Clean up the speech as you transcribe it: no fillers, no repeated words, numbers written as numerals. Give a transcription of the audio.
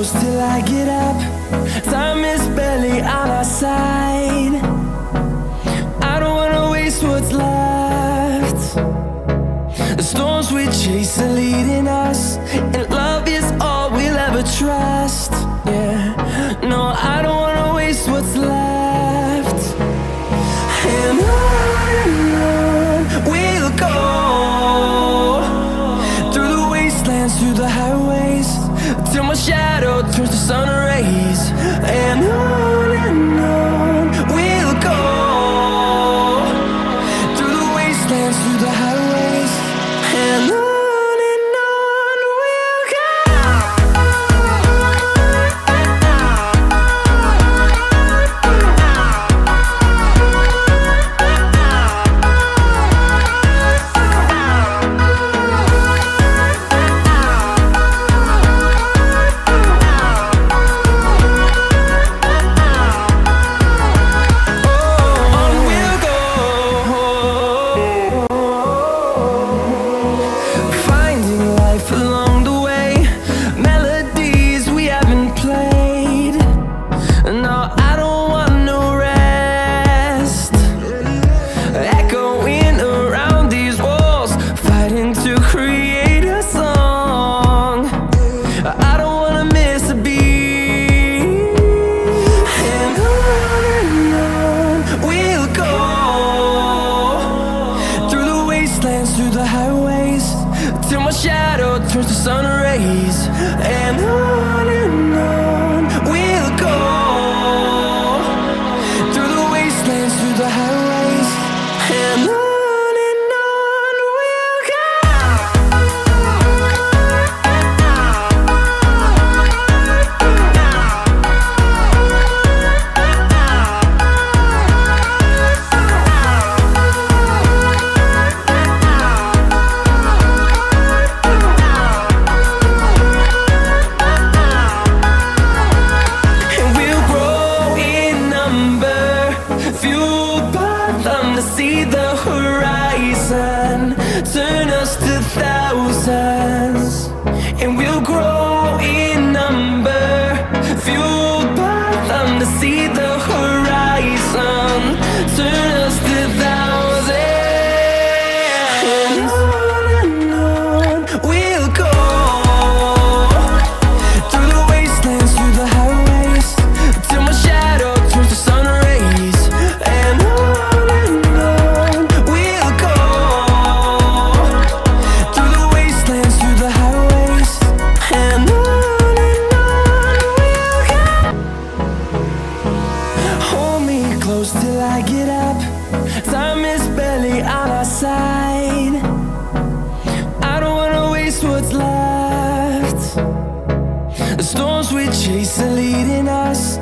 close till I get up. Time is barely on our side. I don't wanna waste what's left. The storms we chase are leading us, and love is all we'll ever trust. Yeah, no, I don't wanna waste what's left. And on we'll go, through the wastelands, through the highways, till my shadow turns to sun rays. And on we'll go, through the wastelands, through the highways, and on we'll go. Through the highways, till my shadow turns to sun rays. And on we'll go, through the wastelands, through the highways, and on we'll go. See the horizon turn us to thousands, and we'll grow in number, fueled by them to see the horizon turn us to thousands. And on we'll go, through the wastelands, through the highways, till my shadow turns to sun rays. And till I get up, time is barely on our side. I don't wanna waste what's left. The storms we chase are leading us,